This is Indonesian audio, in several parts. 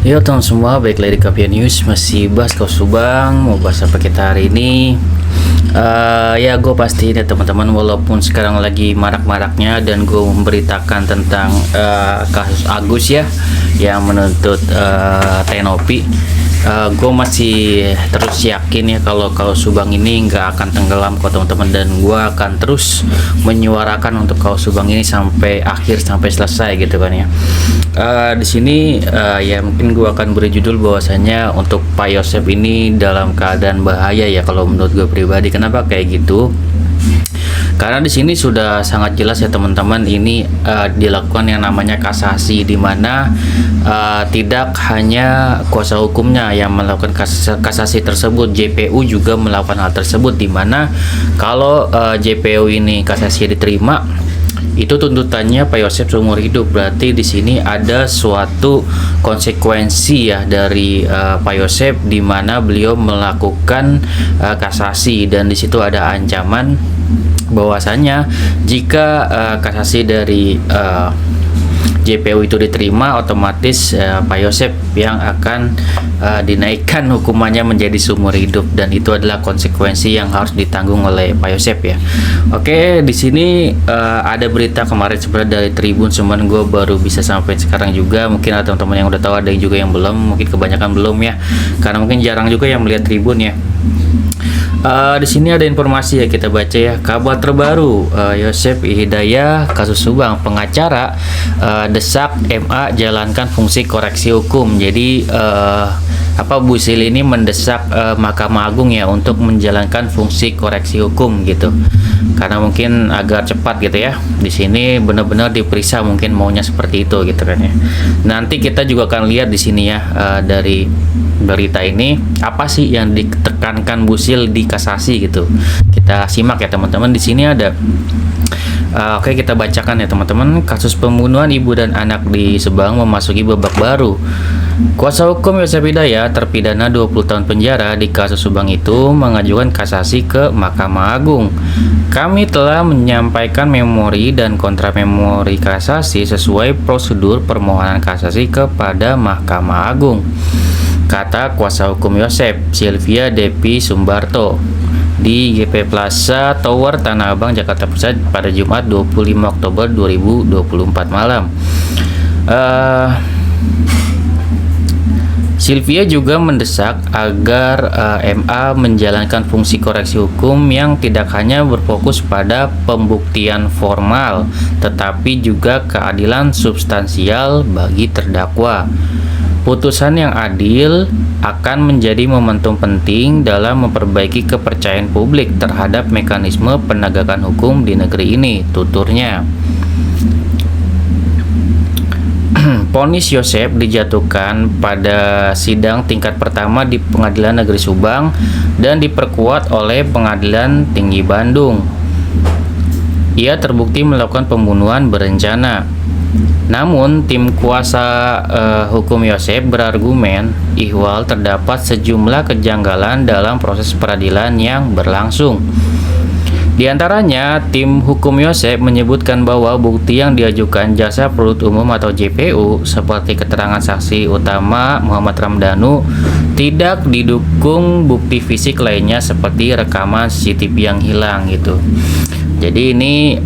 Yo teman semua, balik lagi di Kapia News. Masih bahas kaos Subang. Mau bahas apa kita hari ini? Ya gue pastiin ya teman-teman, walaupun sekarang lagi marak-maraknya dan gue memberitakan tentang kasus Agus ya, yang menuntut Tenopi. Gue masih terus yakin ya kalau kaos Subang ini nggak akan tenggelam kok teman-teman, dan gue akan terus menyuarakan untuk kaos Subang ini sampai akhir, sampai selesai gitu kan ya. Di sini ya mungkin gue akan beri judul bahwasanya untuk Pak Yosep ini dalam keadaan bahaya ya, kalau menurut gue pribadi. Kenapa kayak gitu? Karena di sini sudah sangat jelas ya teman-teman, ini dilakukan yang namanya kasasi, di mana tidak hanya kuasa hukumnya yang melakukan kasasi tersebut, JPU juga melakukan hal tersebut, di mana kalau JPU ini kasasi diterima, itu tuntutannya Pak Yosep seumur hidup. Berarti di sini ada suatu konsekuensi ya dari Pak Yosep, di mana beliau melakukan kasasi, dan di situ ada ancaman bahwasanya jika kasasi dari JPU itu diterima, otomatis Pak Yosep yang akan dinaikkan hukumannya menjadi seumur hidup, dan itu adalah konsekuensi yang harus ditanggung oleh Pak Yosep ya. Oke, di sini ada berita kemarin sebenarnya dari Tribun, cuman gue baru bisa sampai sekarang juga. Mungkin ada teman-teman yang udah tahu, ada yang juga yang belum, mungkin kebanyakan belum ya, karena mungkin jarang juga yang melihat Tribun ya. Di sini ada informasi ya, kita baca ya. Kabar terbaru, Yosep Hidayah kasus Subang, pengacara desak MA jalankan fungsi koreksi hukum. Jadi Bu Sil ini mendesak Mahkamah Agung ya untuk menjalankan fungsi koreksi hukum gitu. Karena mungkin agar cepat gitu ya. Di sini benar-benar diperiksa, mungkin maunya seperti itu gitu kan ya. Nanti kita juga akan lihat di sini ya, dari berita ini apa sih yang ditekankan Bu Sil di kasasi gitu. Kita simak ya teman-teman. Di sini ada oke, kita bacakan ya teman-teman. Kasus pembunuhan ibu dan anak di Subang memasuki babak baru. Kuasa hukum Yosep Hidayah, terpidana 20 tahun penjara di kasus Subang itu, mengajukan kasasi ke Mahkamah Agung. Kami telah menyampaikan memori dan kontra memori kasasi sesuai prosedur permohonan kasasi kepada Mahkamah Agung, kata kuasa hukum Yosep, Sylvia Depi Sumbarto, di GP Plaza Tower Tanah Abang, Jakarta Pusat pada Jumat 25 Oktober 2024 malam. Sylvia juga mendesak agar MA menjalankan fungsi koreksi hukum yang tidak hanya berfokus pada pembuktian formal, tetapi juga keadilan substansial bagi terdakwa. Putusan yang adil akan menjadi momentum penting dalam memperbaiki kepercayaan publik terhadap mekanisme penegakan hukum di negeri ini, tuturnya. Vonis Yosep dijatuhkan pada sidang tingkat pertama di Pengadilan Negeri Subang dan diperkuat oleh Pengadilan Tinggi Bandung. Ia terbukti melakukan pembunuhan berencana. Namun, tim kuasa hukum Yosep berargumen ihwal terdapat sejumlah kejanggalan dalam proses peradilan yang berlangsung. Di antaranya, tim hukum Yosep menyebutkan bahwa bukti yang diajukan Jaksa Penuntut Umum atau JPU, seperti keterangan saksi utama Muhammad Ramdhanu, tidak didukung bukti fisik lainnya seperti rekaman CCTV yang hilang gitu. Jadi ini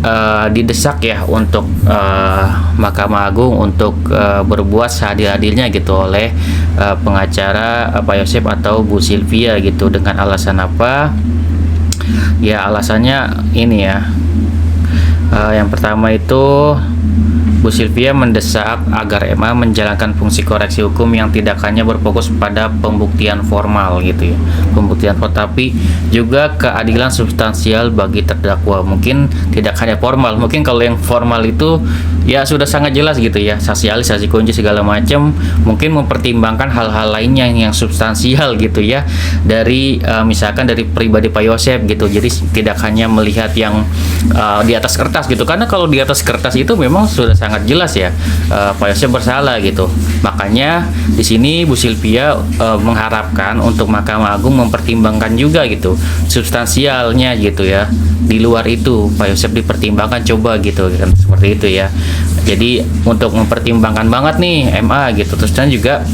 didesak ya untuk Mahkamah Agung untuk berbuat seadil-adilnya gitu oleh pengacara Pak Yosep atau Bu Sylvia gitu. Dengan alasan apa? Ya alasannya ini ya, yang pertama itu Bu Sylvia mendesak agar MA menjalankan fungsi koreksi hukum yang tidak hanya berfokus pada pembuktian formal gitu ya, pembuktian formal, tapi juga keadilan substansial bagi terdakwa. Mungkin tidak hanya formal, mungkin kalau yang formal itu ya sudah sangat jelas gitu ya, saksi ahli, saksi kunci segala macam, mungkin mempertimbangkan hal-hal lainnya yang substansial gitu ya, dari misalkan dari pribadi Pak Yosep gitu. Jadi tidak hanya melihat yang di atas kertas gitu, karena kalau di atas kertas itu memang sudah sangat jelas ya, Pak Yosep bersalah gitu. Makanya di sini Bu Sylvia mengharapkan untuk Mahkamah Agung mempertimbangkan juga gitu substansialnya gitu ya. Di luar itu Pak Yosep dipertimbangkan coba gitu kan, seperti itu ya. Jadi untuk mempertimbangkan banget nih MA gitu. Terus dan juga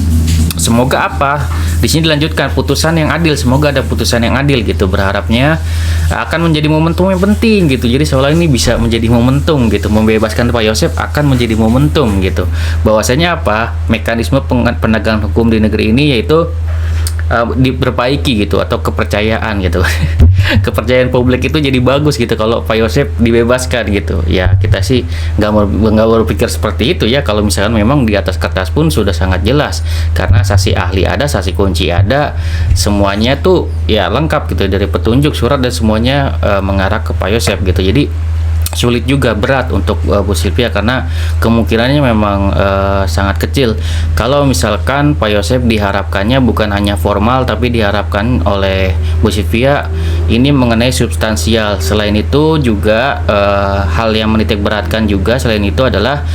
semoga apa di sini dilanjutkan putusan yang adil, semoga ada putusan yang adil gitu, berharapnya akan menjadi momentum yang penting gitu. Jadi seolah ini bisa menjadi momentum gitu, membebaskan Pak Yosep akan menjadi momentum gitu, bahwasanya apa, mekanisme penegakan hukum di negeri ini yaitu diperbaiki gitu, atau kepercayaan gitu. Kepercayaan publik itu jadi bagus gitu kalau Pak Yosep dibebaskan gitu. Ya kita sih nggak berpikir seperti itu ya, kalau misalkan memang di atas kertas pun sudah sangat jelas, karena saksi ahli ada, saksi kunci ada, semuanya tuh ya lengkap gitu, dari petunjuk, surat dan semuanya mengarah ke Pak Yosep gitu. Jadi sulit juga, berat untuk Bu Sylvia, karena kemungkinannya memang sangat kecil kalau misalkan Pak Yosep diharapkannya bukan hanya formal, tapi diharapkan oleh Bu Sylvia ini mengenai substansial. Selain itu juga hal yang menitik beratkan juga selain itu adalah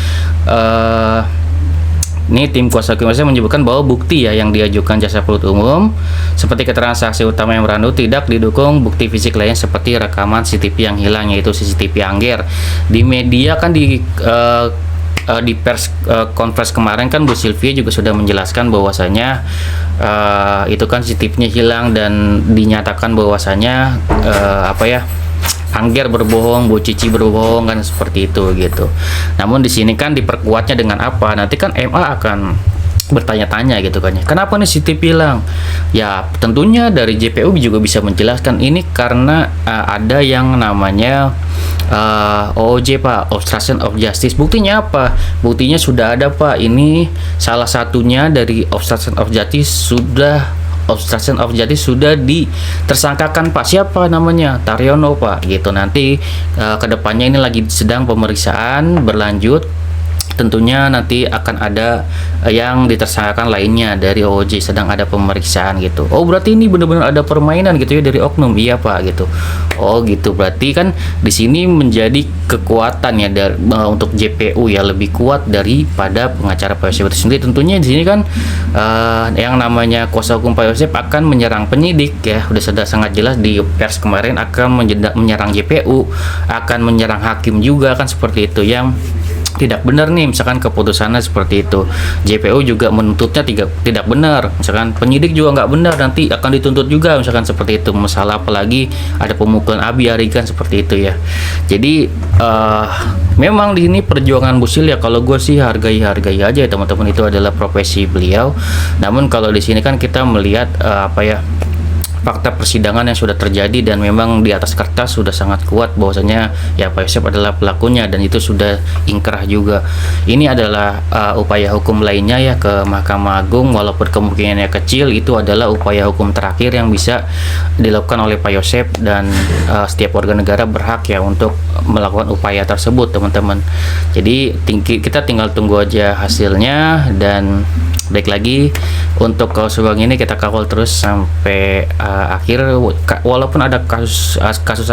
ini tim kuasa hukum saya menyebutkan bahwa bukti ya yang diajukan jaksa penuntut umum seperti keterangan saksi utama yang berandu tidak didukung bukti fisik lain seperti rekaman CCTV yang hilang, yaitu CCTV Angger. Di media kan di pers konferensi kemarin kan Bu Sylvia juga sudah menjelaskan bahwasanya itu kan CCTV-nya hilang dan dinyatakan bahwasanya Angger berbohong, Bu Cici berbohong, kan seperti itu gitu. Namun di sini kan diperkuatnya dengan apa? Nanti kan MA akan bertanya-tanya gitu kan ya. Kenapa nih CCTV hilang? Ya tentunya dari JPU juga bisa menjelaskan ini karena ada yang namanya OOJ Pak, obstruction of justice. Buktinya apa? Buktinya sudah ada Pak. Ini salah satunya dari obstruction of justice sudah ditersangkakan Pak. Siapa namanya? Taryono Pak gitu. Nanti kedepannya ini lagi sedang pemeriksaan berlanjut, tentunya nanti akan ada yang ditersangkakan lainnya dari OOJ, sedang ada pemeriksaan gitu. Oh berarti ini benar-benar ada permainan gitu ya dari oknum. Iya Pak gitu. Oh gitu, berarti kan di sini menjadi kekuatan ya untuk JPU ya, lebih kuat daripada pengacara Pak Yosep itu sendiri. Tentunya di sini kan yang namanya kuasa hukum Pak Yosep akan menyerang penyidik ya, sudah sangat jelas di pers kemarin, akan menyerang JPU, akan menyerang hakim juga kan, seperti itu yang tidak benar nih, misalkan keputusannya seperti itu. JPU juga menuntutnya tidak benar, misalkan penyidik juga nggak benar, nanti akan dituntut juga misalkan seperti itu. Masalah apalagi ada pemukulan Abi Ari kan seperti itu ya. Jadi memang di sini perjuangan Bu Sil ya, kalau gue sih hargai aja ya teman-teman, itu adalah profesi beliau. Namun kalau di sini kan kita melihat fakta persidangan yang sudah terjadi, dan memang di atas kertas sudah sangat kuat bahwasanya ya Pak Yosep adalah pelakunya, dan itu sudah ingkrah juga. Ini adalah upaya hukum lainnya ya ke Mahkamah Agung, walaupun kemungkinannya kecil, itu adalah upaya hukum terakhir yang bisa dilakukan oleh Pak Yosep, dan setiap warga negara berhak ya untuk melakukan upaya tersebut teman-teman. Jadi kita tinggal tunggu aja hasilnya, dan baik lagi untuk Kaus Subang ini kita kawal terus sampai akhir, walaupun ada kasus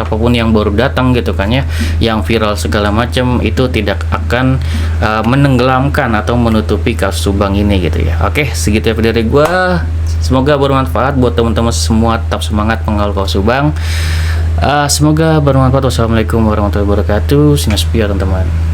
apapun yang baru datang gitu kan ya, yang viral segala macam, itu tidak akan menenggelamkan atau menutupi Kaus Subang ini gitu ya. Oke, segitu ya dari gua, semoga bermanfaat buat teman-teman semua. Tetap semangat mengawal Kaus Subang, semoga bermanfaat. Wassalamualaikum warahmatullahi wabarakatuh. Sinaspi ya teman-teman.